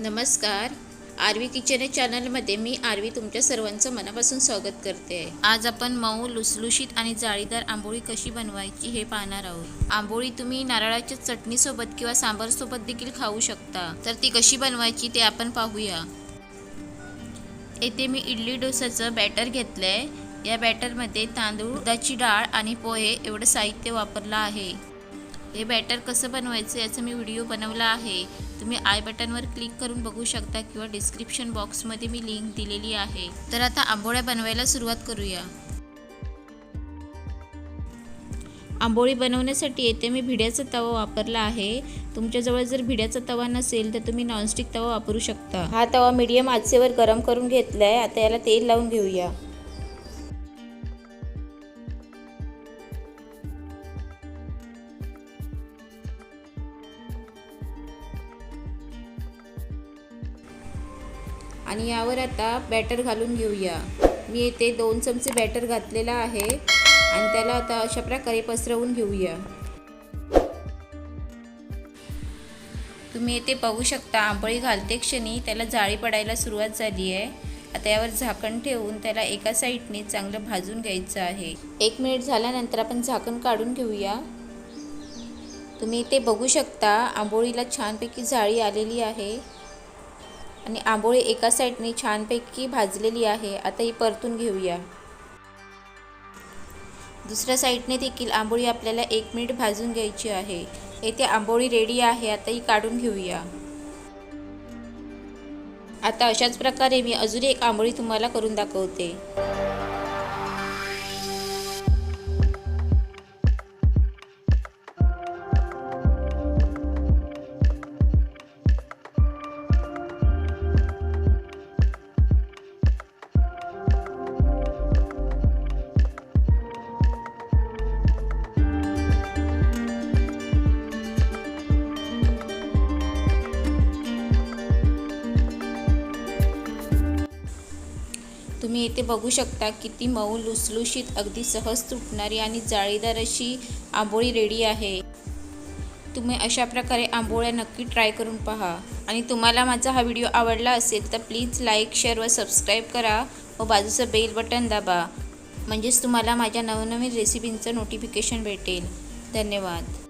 नमस्कार. RV kitchen या चॅनलमध्ये मी आरवी तुमच्या सर्वांचं मनापासून स्वागत करते. आज आपण मऊ लुसलुशीत आणि जाळीदार आंबोळी कशी बनवायची हे पाहणार आहोत. आंबोळी तुम्ही नारळाच्या चटणीसोबत किंवा सांबारसोबत देखील खाऊ शकता. तर ती कशी बनवायची ते आपण पाहूया. येथे मी इडली डोसाचं बॅटर घेतलंय. या बॅटरमध्ये तांदूळ, उडदाची डाळ आणि पोहे एवढं साहित्य वापरलं आहे. हे बॅटर कसं बनवायचं याचा मी व्हिडिओ बनवला आहे. तुम्ही आय बटनवर क्लिक करून बघू शकता किंवा डिस्क्रिप्शन बॉक्समध्ये मी लिंक दिलेली आहे. तर आता आंबोळ्या बनवायला सुरुवात करूया. आंबोळी बनवण्यासाठी येथे मी भिड्याचा तवा वापरला आहे. तुमच्याजवळ जर भिड्याचा तवा नसेल तर तुम्ही नॉनस्टिक तवा वापरू शकता. हा तवा मीडियम आचेवर गरम करून घेतलाय. आता याला तेल लावून घेऊया. आणि यावर आता बॅटर घालून घेऊया. मी येथे 2 चमचे बॅटर घातलेला आहे आणि त्याला आता अशा प्रकारे पसरवून घेऊया. तुम्ही येथे पाहू शकता आंबोळी घालते क्षणी त्याला जाळी पडायला सुरुवात झाली आहे. आता यावर झाकण ठेवून त्याला एका साईडने चांगलं भाजून घ्यायचं आहे. 1 मिनिट झाल्यानंतर आपण झाकण काढून घेऊया. तुम्ही इथे बघू शकता आंबोळीला छानपैकी जाळी आलेली आहे आणि आंबोळी एका साईडने छानपैकी भाजलेली आहे. आता ही परतून घेऊया. दुसऱ्या साईडने देखील आंबोळी आपल्याला 1 मिनिट भाजून घ्यायची आहे. येथे आंबोळी रेडी आहे. आता ही काढून घेऊया. आता अशाच प्रकारे मी अजून एक आंबोळी तुम्हाला करून दाखवते. तुम्ही इथे बघू शकता किती मऊ लुसलुशीत अगदी सहज तुटणारी आणि जाळीदार अशी आंबोळी रेडी आहे. तुम्ही अशा प्रकारे आंबोळ्या नक्की ट्राय करून पहा. आणि तुम्हाला माझा हा व्हिडिओ आवडला असेल तर प्लीज लाईक, शेअर व सबस्क्राईब करा व बाजूचं बेल बटन दाबा. म्हणजेच तुम्हाला माझ्या नवनवीन रेसिपींचं नोटिफिकेशन भेटेल. धन्यवाद.